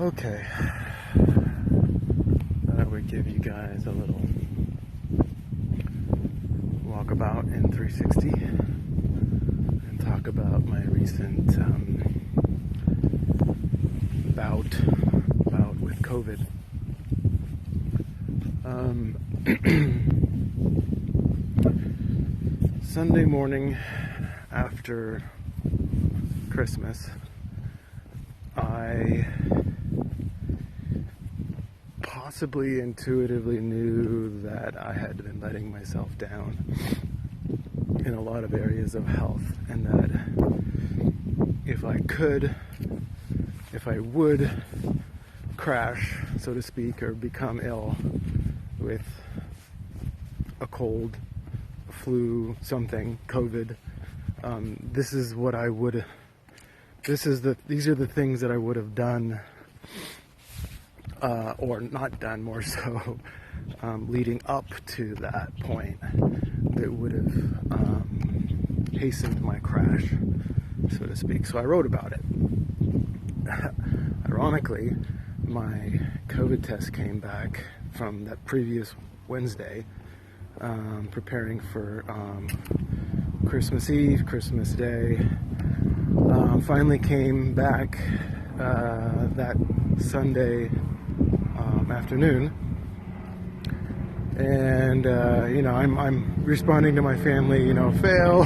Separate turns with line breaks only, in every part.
Okay, thought I would give you guys a little walkabout in 360 and talk about my recent bout with COVID. Sunday morning after Christmas, I possibly intuitively knew that I had been letting myself down in a lot of areas of health, and that if I would crash, so to speak, or become ill with a cold, a flu, something, COVID, these are the things that I would have done, or not done, more so, leading up to that point, that would have hastened my crash, so to speak. So I wrote about it. Ironically, my COVID test came back from that previous Wednesday, preparing for Christmas Eve, Christmas Day. Finally came back that Sunday afternoon, and I'm responding to my family, fail.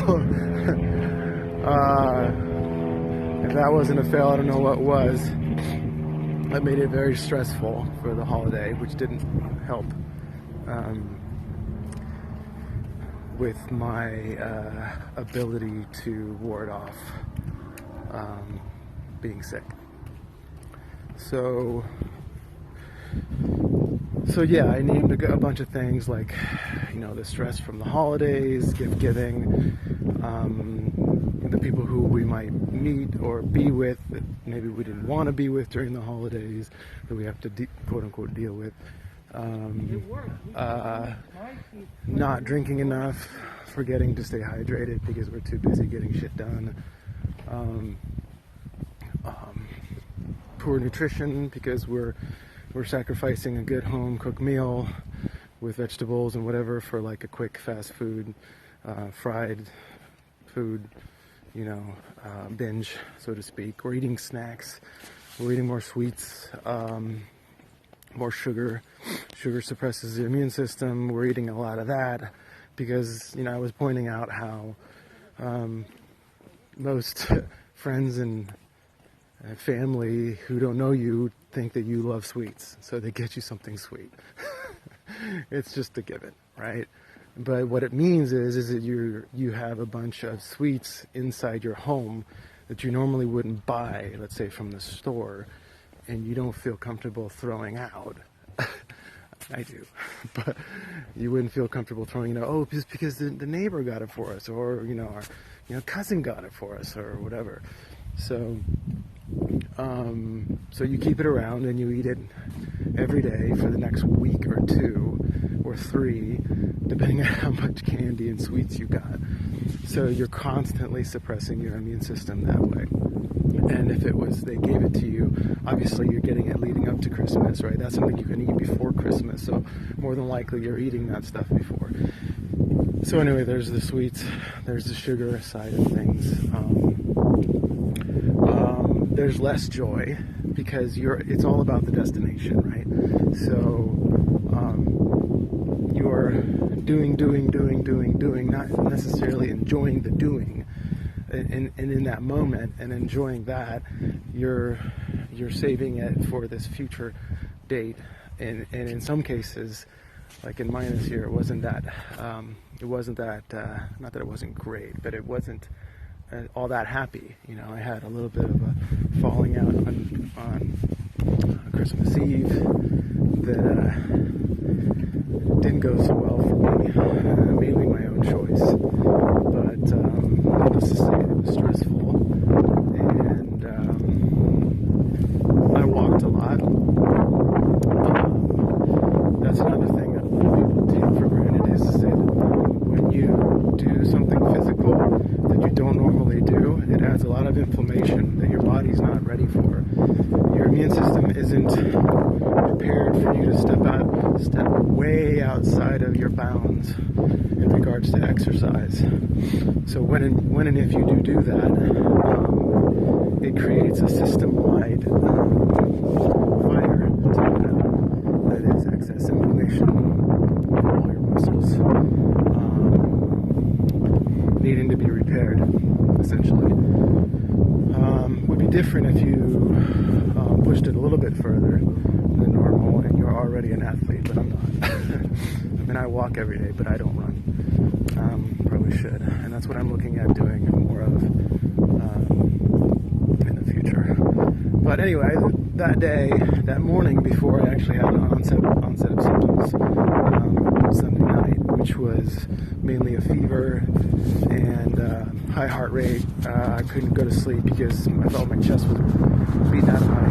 If that wasn't a fail, I don't know what was. That made it very stressful for the holiday, which didn't help with my ability to ward off being sick. So yeah, I named a bunch of things like, the stress from the holidays, gift giving, the people who we might meet or be with that maybe we didn't want to be with during the holidays, that we have to quote unquote deal with, not drinking enough, forgetting to stay hydrated because we're too busy getting shit done, poor nutrition because we're sacrificing a good home cooked meal with vegetables and whatever for like a quick fast food, fried food, binge, so to speak. We're eating snacks, we're eating more sweets, more sugar. Sugar suppresses the immune system. We're eating a lot of that because, I was pointing out how most friends and family who don't know you think that you love sweets, so they get you something sweet. It's just a given, right? But what it means is that you have a bunch of sweets inside your home that you normally wouldn't buy, let's say from the store, and you don't feel comfortable throwing out. I do, but you wouldn't feel comfortable throwing, just because the neighbor got it for us, or our cousin got it for us, or whatever. So you keep it around and you eat it every day for the next week or 2 or 3, depending on how much candy and sweets you got. So you're constantly suppressing your immune system that way. And if they gave it to you, obviously you're getting it leading up to Christmas, right? That's something you can eat before Christmas, so more than likely you're eating that stuff before. So anyway, there's the sweets, there's the sugar side of things. There's less joy because it's all about the destination, right? So you're doing, not necessarily enjoying the doing. And in that moment and enjoying that, you're saving it for this future date. And in some cases, like in mine this year, it wasn't that not that it wasn't great, but it wasn't all that happy. I had a little bit of a falling out on Christmas Eve that didn't go so well for me, mainly my own choice, but needless to say, it was stressful, and I walked a lot. That's another thing that a lot of people take for granted, is that when you do something physical that you don't normally do, it adds a lot of inflammation that your body's not ready for. Your immune system isn't prepared for you to step way outside of your bounds in regards to exercise. So when and if you do that, it creates a system-wide fire that is excess inflammation of all your muscles needing to be repaired, essentially. Would be different if you pushed it a little bit further than normal and you're already an athlete, but I'm not. I mean, I walk every day, but I don't run. Probably should, and that's what I'm looking at doing more of in the future. But anyway, that morning before I actually had an onset of symptoms, Sunday night, which was mainly a fever and high heart rate. I couldn't go to sleep because I felt my chest was beating out of my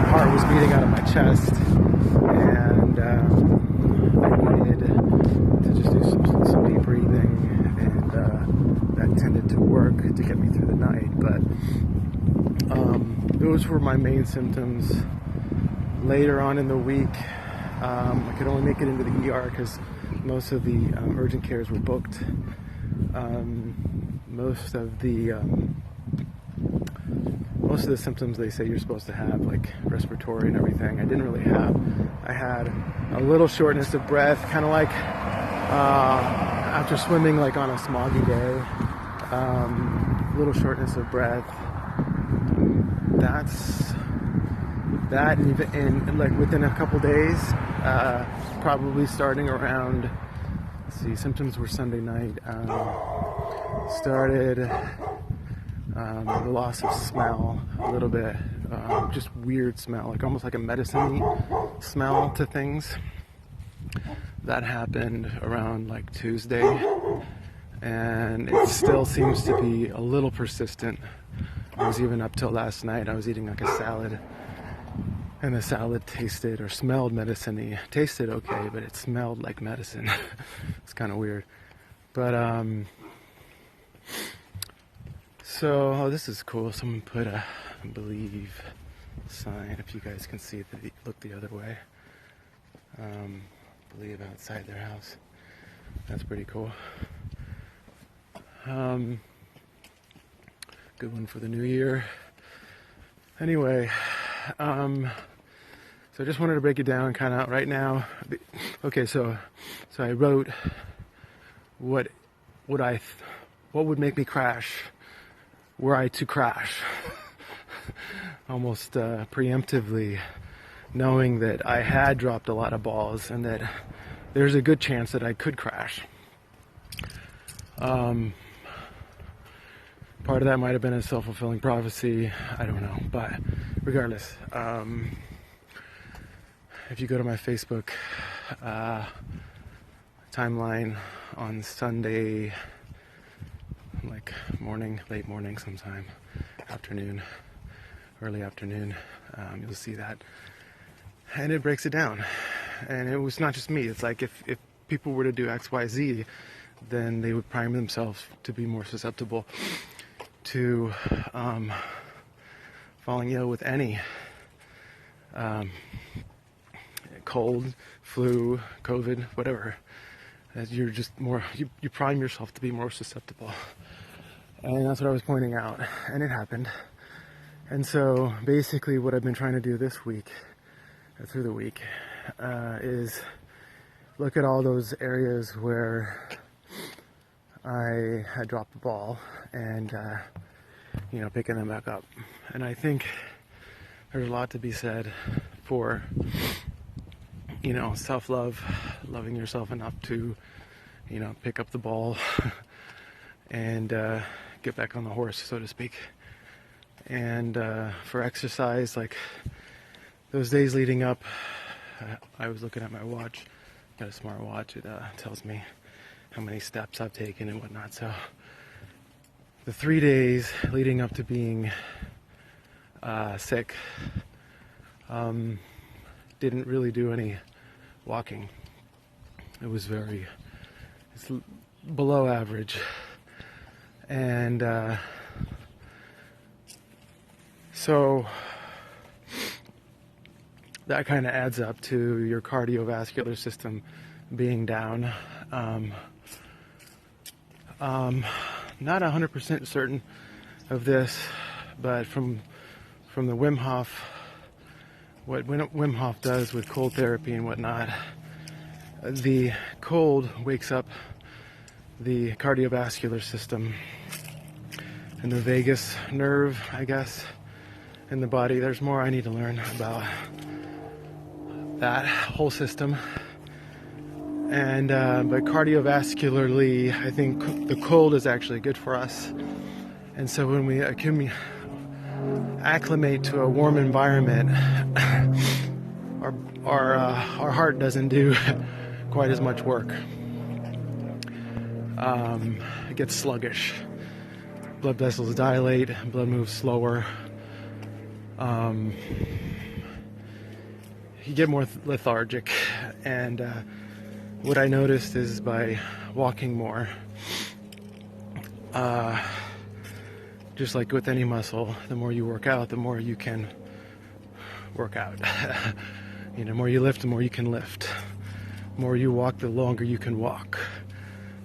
heart was beating out of my chest, and I needed to just do some deep breathing, and that tended to work to get me through the night. But those were my main symptoms. Later on in the week, I could only make it into the ER because most of the urgent cares were booked. Most of the symptoms they say you're supposed to have, like respiratory and everything, I didn't really have. I had a little shortness of breath, kind of like after swimming like on a smoggy day, little shortness of breath. That and like within a couple days, probably starting around, symptoms were Sunday night, started the loss of smell a little bit, just weird smell, like almost like a medicine-y smell to things. That happened around like Tuesday, and it still seems to be a little persistent. I was even up till last night, I was eating like a salad, and the salad tasted or smelled medicine-y. Tasted okay, but it smelled like medicine. It's kind of weird. But so this is cool. Someone put a believe sign, if you guys can see it, look the other way. Believe outside their house. That's pretty cool. Good one for the new year. Anyway, so I just wanted to break it down kind of right now. Okay, so I wrote what would make me crash were I to crash. Almost preemptively, knowing that I had dropped a lot of balls and that there's a good chance that I could crash. Part of that might have been a self-fulfilling prophecy, I don't know, but regardless, if you go to my Facebook timeline on Sunday, like late morning sometime, early afternoon, you'll see that, and it breaks it down. And it was not just me. It's like if people were to do X, Y, Z, then they would prime themselves to be more susceptible to falling ill with any cold, flu, COVID, whatever. As you're just more, you prime yourself to be more susceptible. And that's what I was pointing out. And it happened. And so basically what I've been trying to do this week, through the week, is look at all those areas where I had dropped the ball and, picking them back up. And I think there's a lot to be said for, self-love, loving yourself enough to, pick up the ball and get back on the horse, so to speak. And for exercise, like those days leading up, I was looking at my watch, got a smart watch, it tells me how many steps I've taken and whatnot. So the 3 days leading up to being sick, didn't really do any walking. It's below average. And So that kind of adds up to your cardiovascular system being down. Not 100% certain of this, but from the Wim Hof, what Wim Hof does with cold therapy and whatnot, the cold wakes up the cardiovascular system and the vagus nerve, I guess, in the body. There's more I need to learn about that whole system. And but cardiovascularly, I think the cold is actually good for us. And so when we acclimate to a warm environment, our heart doesn't do quite as much work. It gets sluggish. Blood vessels dilate, blood moves slower. You get more lethargic, and what I noticed is by walking more, just like with any muscle, the more you work out, the more you can work out. You know, the more you lift, the more you can lift. The more you walk, the longer you can walk.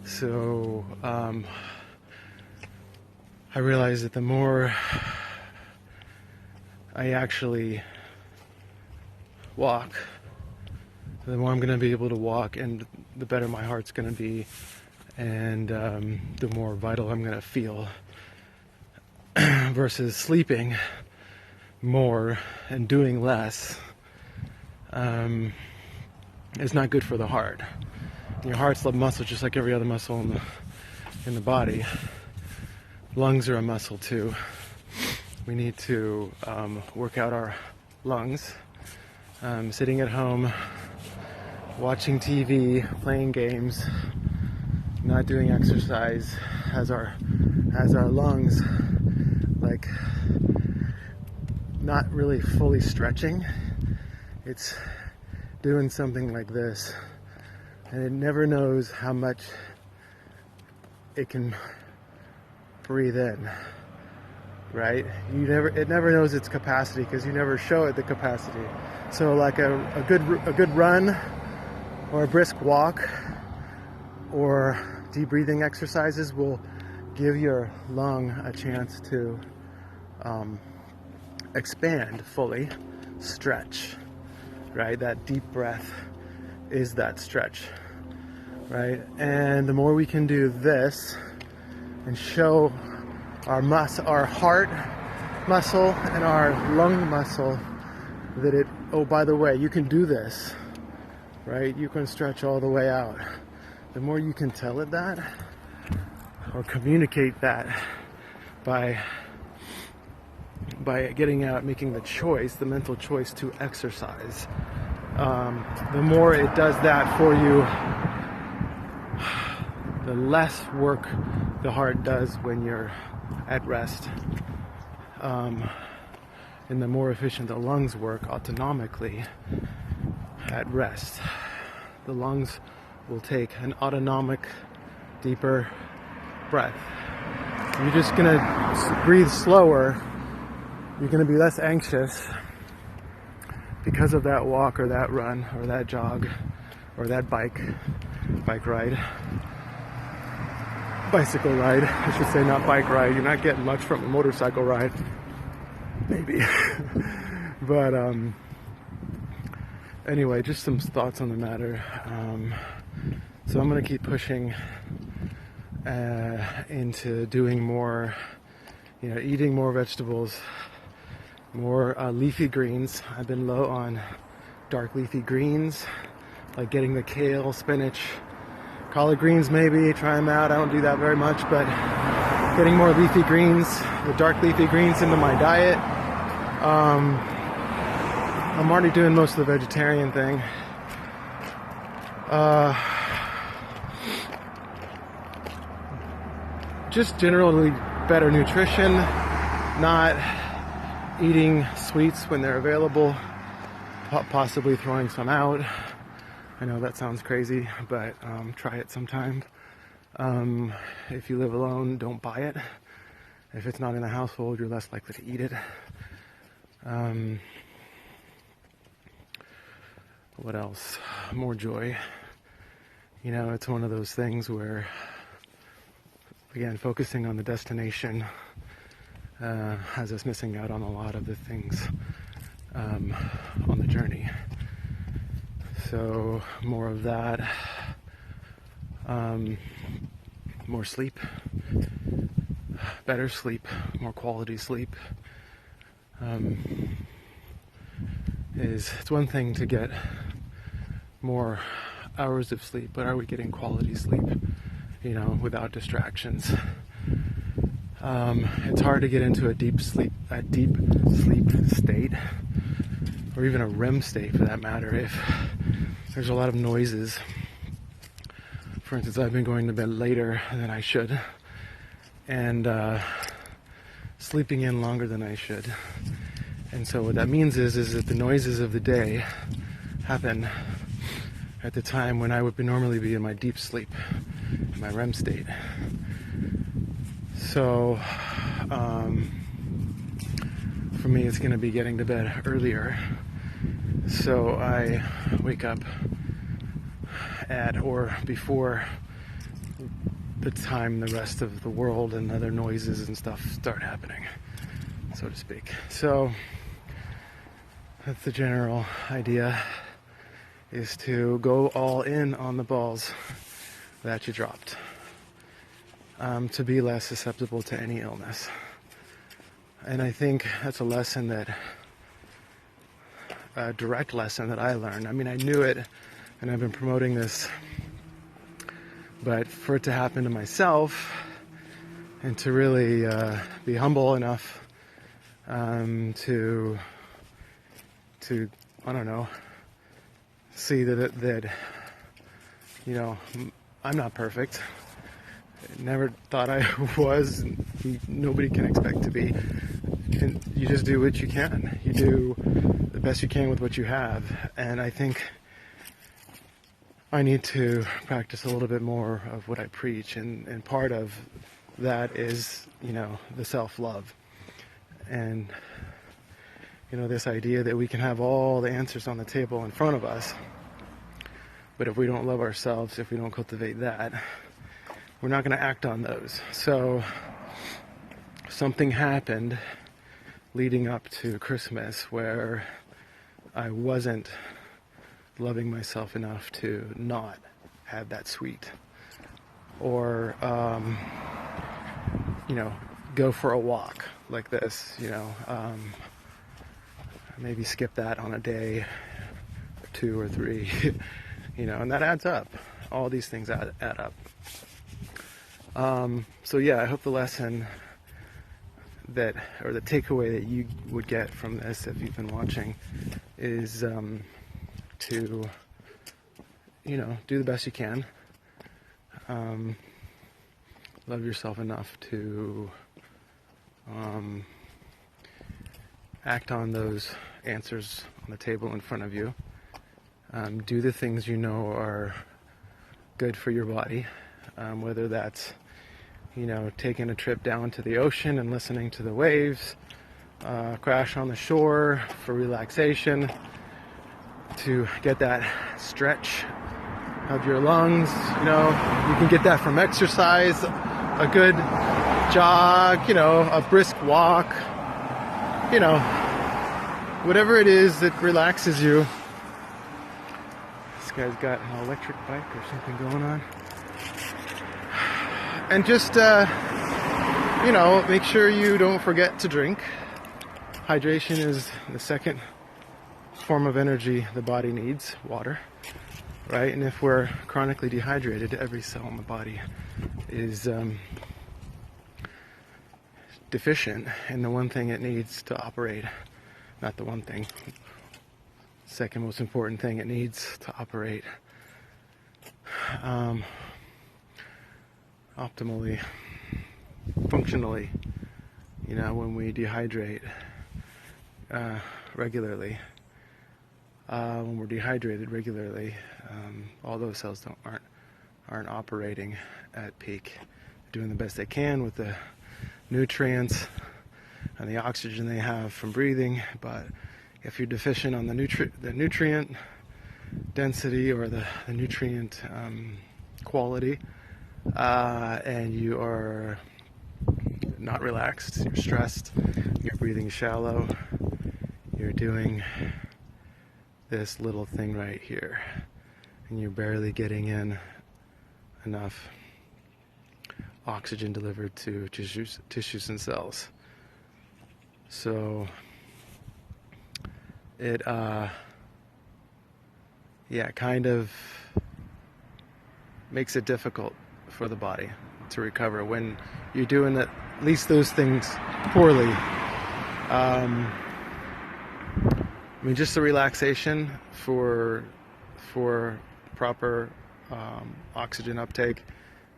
So I realized that the more I actually walk, the more I'm going to be able to walk, and the better my heart's going to be, and the more vital I'm going to feel. Versus sleeping more and doing less is not good for the heart. Your heart's a muscle just like every other muscle in the body. Lungs are a muscle too. We need to work out our lungs. Sitting at home, watching TV, playing games, not doing exercise has our lungs like not really fully stretching. It's doing something like this, and it never knows how much it can breathe in, right? It never knows its capacity because you never show it the capacity. So like a good run or a brisk walk or deep breathing exercises will give your lung a chance to expand fully, stretch, right? That deep breath is that stretch, right? And the more we can do this and show our heart muscle and our lung muscle that oh, by the way, you can do this, right? You can stretch all the way out. The more you can tell it that, or communicate that by getting out, making the mental choice to exercise, the more it does that for you, the less work the heart does when you're at rest, and the more efficient the lungs work autonomically at rest. The lungs will take an autonomic, deeper breath. You're just gonna breathe slower. You're gonna be less anxious because of that walk or that run or that jog or that bicycle ride, I should say, not bike ride. You're not getting much from a motorcycle ride, maybe. But anyway, just some thoughts on the matter. So I'm gonna keep pushing into doing more, eating more vegetables, more leafy greens. I've been low on dark leafy greens, like getting the kale, spinach, collard greens maybe, try them out. I don't do that very much, but getting more leafy greens, the dark leafy greens into my diet. I'm already doing most of the vegetarian thing. Just generally better nutrition, not eating sweets when they're available, possibly throwing some out. I know that sounds crazy, but try it sometime. If you live alone, don't buy it. If it's not in the household, you're less likely to eat it. What else? More joy. You know, it's one of those things where, again, focusing on the destination has us missing out on a lot of the things on the journey. So more of that, more sleep, better sleep, more quality sleep. It's one thing to get more hours of sleep, but are we getting quality sleep, you know, without distractions? It's hard to get into a deep sleep state, or even a REM state for that matter, if there's a lot of noises. For instance, I've been going to bed later than I should, and sleeping in longer than I should. And so what that means is that the noises of the day happen at the time when I would normally be in my deep sleep, in my REM state. So for me, it's going to be getting to bed earlier, so I wake up at or before the time the rest of the world and other noises and stuff start happening, so to speak. So that's the general idea, is to go all in on the balls that you dropped, to be less susceptible to any illness. And I think that's a lesson a direct lesson that I learned. I mean, I knew it, and I've been promoting this, but for it to happen to myself, and to really be humble enough to I don't know, see that you know, I'm not perfect. Never thought I was. Nobody can expect to be. And you just do what you can. You do the best you can with what you have. And I think I need to practice a little bit more of what I preach. And part of that is, you know, the self-love. And, you know, this idea that we can have all the answers on the table in front of us, but if we don't love ourselves, if we don't cultivate that, we're not going to act on those. So something happened leading up to Christmas where I wasn't loving myself enough to not have that sweet, or you know, go for a walk like this, you know, maybe skip that on a day or 2 or 3, you know, and that adds up. All these things add up. So yeah, I hope the lesson or the takeaway that you would get from this, if you've been watching, is to, you know, do the best you can. Love yourself enough to act on those answers on the table in front of you. Do the things you know are good for your body, whether that's, you know, taking a trip down to the ocean and listening to the waves, crash on the shore for relaxation, to get that stretch of your lungs. You know, you can get that from exercise, a good jog, you know, a brisk walk, you know, whatever it is that relaxes you. This guy's got an electric bike or something going on. And just, you know, make sure you don't forget to drink. Hydration is the second form of energy the body needs, water, right? And if we're chronically dehydrated, every cell in the body is deficient in the one thing it needs to operate. Not the one thing. Second most important thing it needs to operate optimally, functionally. You know, when we dehydrate regularly, when we're dehydrated regularly, all those cells aren't operating at peak. They're doing the best they can with the nutrients and the oxygen they have from breathing. But if you're deficient on the nutrient density or the nutrient quality, and you are not relaxed, you're stressed, you're breathing shallow, you're doing this little thing right here, and you're barely getting in enough oxygen delivered to tissues and cells. So it kind of makes it difficult for the body to recover when you're doing at least those things poorly. I mean, just the relaxation for proper oxygen uptake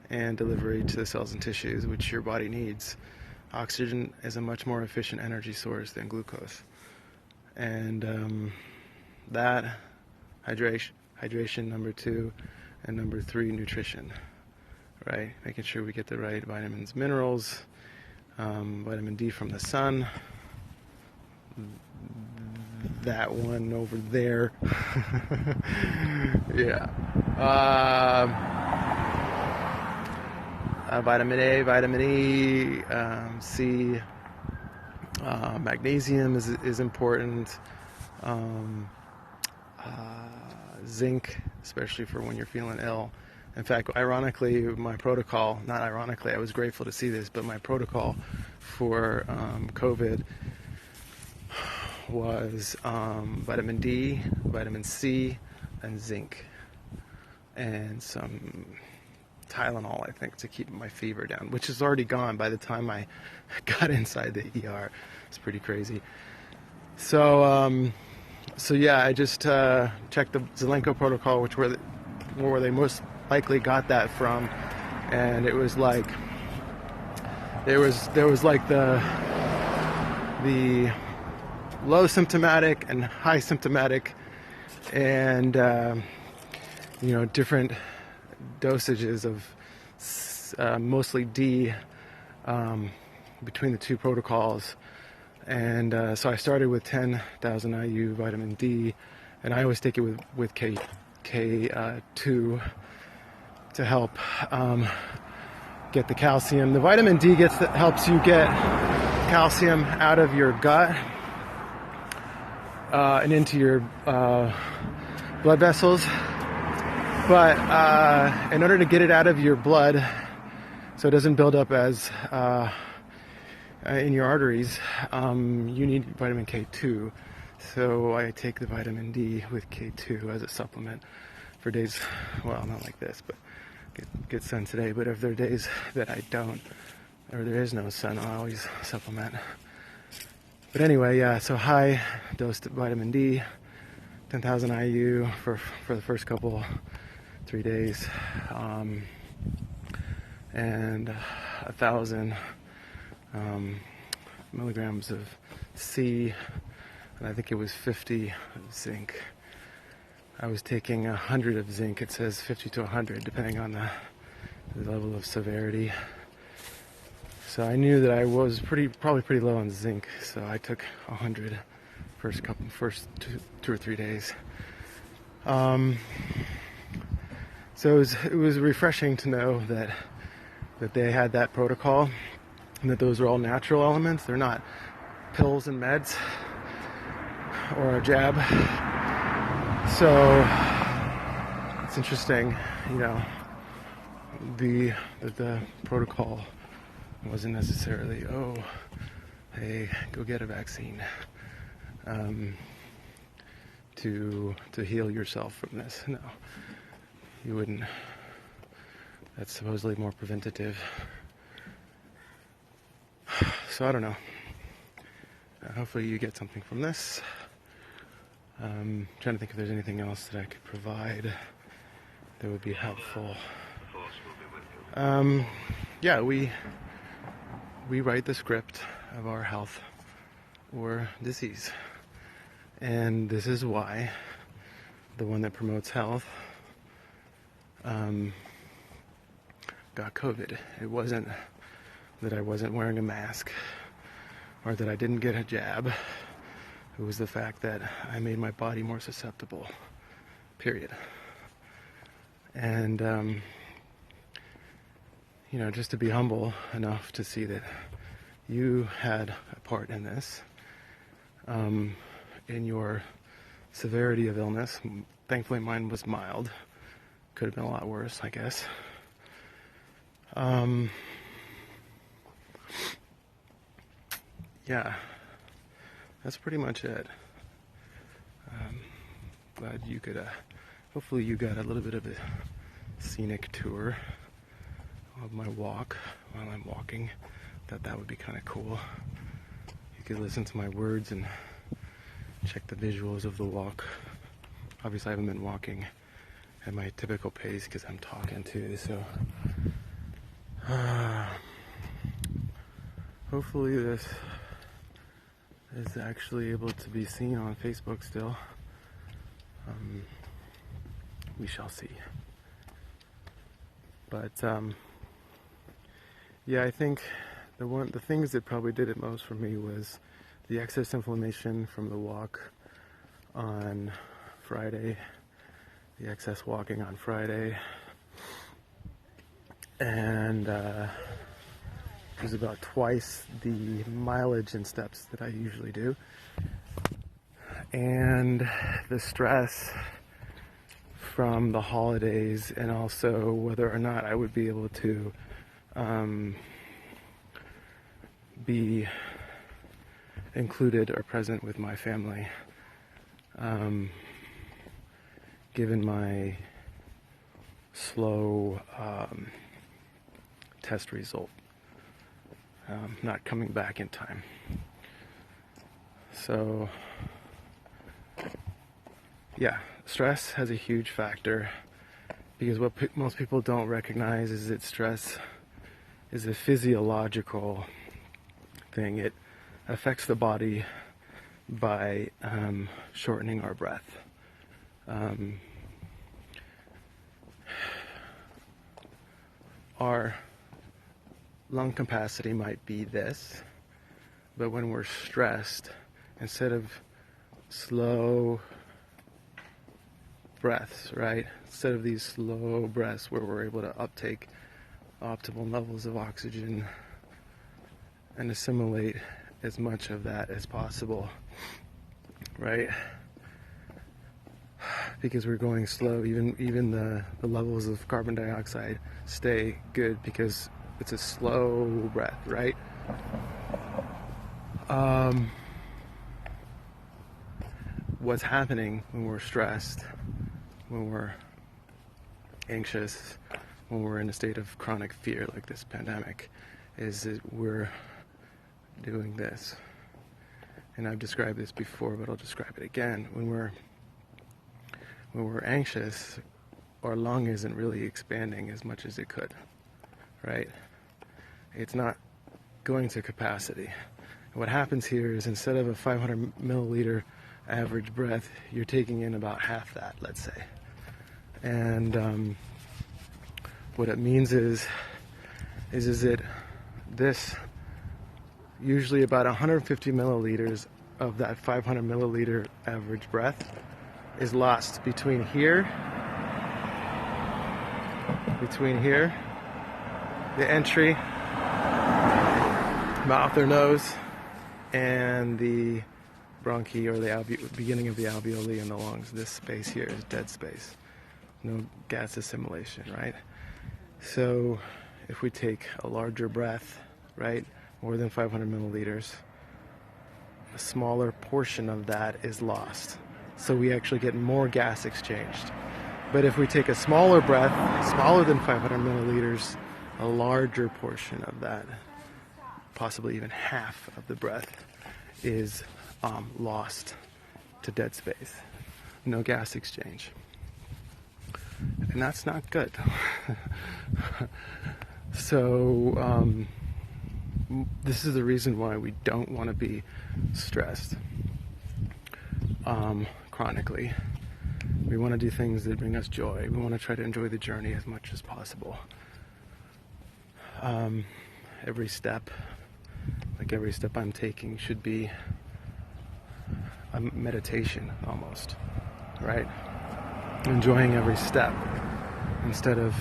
and delivery to the cells and tissues, which your body needs. Oxygen is a much more efficient energy source than glucose. And that, hydration, number 2, and number 3, nutrition, right? Making sure we get the right vitamins, minerals, vitamin D from the sun. That one over there. Yeah. Vitamin A, vitamin E, C, magnesium is important. Zinc, especially for when you're feeling ill. In fact, ironically, my protocol, not ironically, I was grateful to see this, but my protocol for COVID was vitamin D, vitamin C, and zinc, and some Tylenol, I think, to keep my fever down, which is already gone by the time I got inside the ER. It's pretty crazy. So yeah, I just checked the Zelenko protocol, which where they most likely got that from, and it was like there was like the low symptomatic and high symptomatic, and different dosages of mostly D between the two protocols. And so I started with 10,000 IU vitamin D, and I always take it with K2 to help get the calcium. The vitamin D helps you get calcium out of your gut and into your blood vessels. But in order to get it out of your blood, so it doesn't build up as in your arteries, you need vitamin K2. So I take the vitamin D with K2 as a supplement for days, well, not like this, but get sun today. But if there are days that I don't, or there is no sun, I'll always supplement. But anyway, yeah, so high dose vitamin D, 10,000 IU for the first 3 days, and 1,000 milligrams of C, and I think it was 50 of zinc. I was taking 100 of zinc. It says 50 to 100 depending on the level of severity. So I knew that I was probably pretty low on zinc, so I took 100 first 2 or 3 days. So it was refreshing to know that they had that protocol, and that those are all natural elements. They're not pills and meds or a jab. So it's interesting, the protocol wasn't necessarily, oh, hey, go get a vaccine to heal yourself from this. No, you wouldn't. That's supposedly more preventative. So I don't know. Hopefully you get something from this. Trying to think if there's anything else that I could provide that would be helpful. Yeah, we write the script of our health or disease, and this is why the one that promotes health got COVID. It wasn't that I wasn't wearing a mask or that I didn't get a jab. It was the fact that I made my body more susceptible, period. And, just to be humble enough to see that you had a part in this, in your severity of illness. Thankfully, mine was mild. Could have been a lot worse, I guess. Yeah, that's pretty much it. Glad you could, hopefully you got a little bit of a scenic tour of my walk while I'm walking. Thought that would be kind of cool. You could listen to my words and check the visuals of the walk. Obviously I haven't been walking at my typical pace because I'm talking too, so hopefully this is actually able to be seen on Facebook still. We shall see. But yeah, I think the things that probably did it most for me was the excess inflammation from the walk on Friday, the excess walking on Friday, and it was about twice the mileage in steps that I usually do, and the stress from the holidays, and also whether or not I would be able to be included or present with my family, given my slow test result, not coming back in time. So yeah, stress has a huge factor, because what most people don't recognize is that stress is a physiological thing. It affects the body by shortening our breath. Our lung capacity might be this, but when we're stressed, instead of slow breaths, right? Instead of these slow breaths where we're able to uptake optimal levels of oxygen and assimilate as much of that as possible, right? Because we're going slow, even the levels of carbon dioxide stay good because it's a slow breath, right? What's happening when we're stressed, when we're anxious, when we're in a state of chronic fear like this pandemic, is that we're doing this. And I've described this before, but I'll describe it again. When we're anxious, our lung isn't really expanding as much as it could, right? It's not going to capacity. What happens here is, instead of a 500 milliliter average breath, you're taking in about half that, let's say. And what it means is that this, usually about 150 milliliters of that 500 milliliter average breath is lost between here, the entry, mouth or nose, and the bronchi, or the beginning of the alveoli in the lungs. This space here is dead space. No gas assimilation, right? So if we take a larger breath, right, more than 500 milliliters, a smaller portion of that is lost. So we actually get more gas exchanged. But if we take a smaller breath, smaller than 500 milliliters, a larger portion of that, possibly even half of the breath, is lost to dead space. No gas exchange. And that's not good. So this is the reason why we don't want to be stressed chronically. We want to do things that bring us joy. We want to try to enjoy the journey as much as possible. Every step Like every step I'm taking should be a meditation almost, right? Enjoying every step instead of,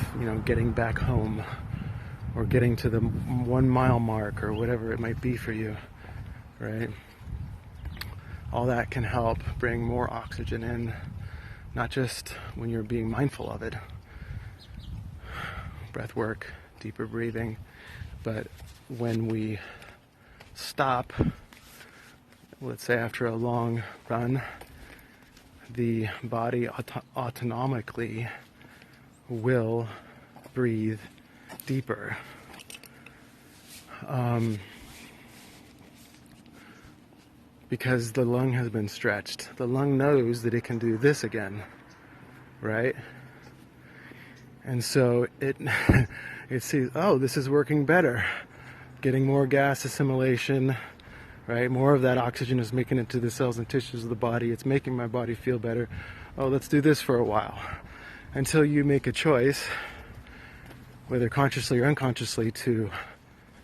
getting back home or getting to the 1 mile mark or whatever it might be for you, right? All that can help bring more oxygen in, not just when you're being mindful of it, breath work, deeper breathing, but when we stop, let's say after a long run, the body autonomically will breathe deeper. Because the lung has been stretched. The lung knows that it can do this again, right? And so it sees, oh, this is working better. Getting more gas assimilation, right? More of that oxygen is making it to the cells and tissues of the body. It's making my body feel better. Oh, let's do this for a while. Until you make a choice, whether consciously or unconsciously, to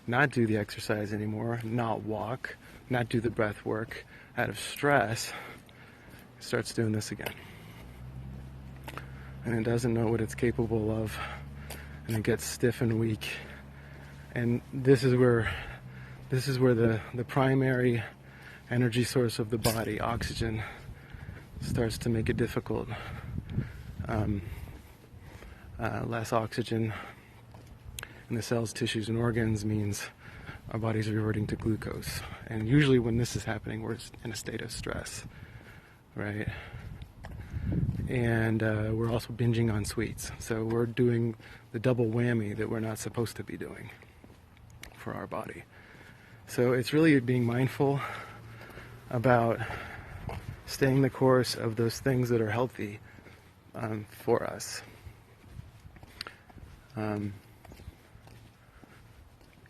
not do the exercise anymore, not walk, not do the breath work out of stress, it starts doing this again. And it doesn't know what it's capable of, and it gets stiff and weak. And this is where the primary energy source of the body, oxygen, starts to make it difficult. Less oxygen in the cells, tissues, and organs means our body's reverting to glucose. And usually when this is happening, we're in a state of stress, right? And we're also binging on sweets. So we're doing the double whammy that we're not supposed to be doing for our body. So it's really being mindful about staying the course of those things that are healthy for us.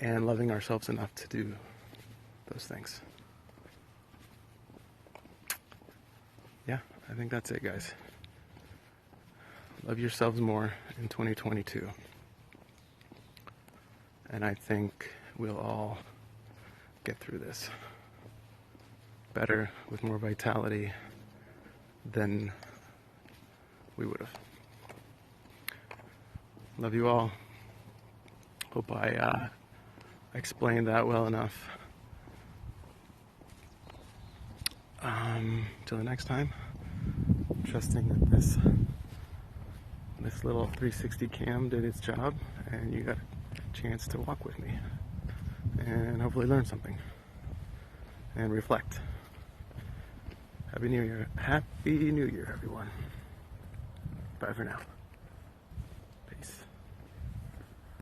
And loving ourselves enough to do those things. Yeah, I think that's it, guys. Love yourselves more in 2022. And I think we'll all get through this better, with more vitality than we would have. Love you all. Hope I explained that well enough. Till the next time, trusting that this little 360 cam did its job, and you got a chance to walk with me and hopefully learn something and reflect. Happy New Year. Happy New Year, everyone. Bye for now. Peace.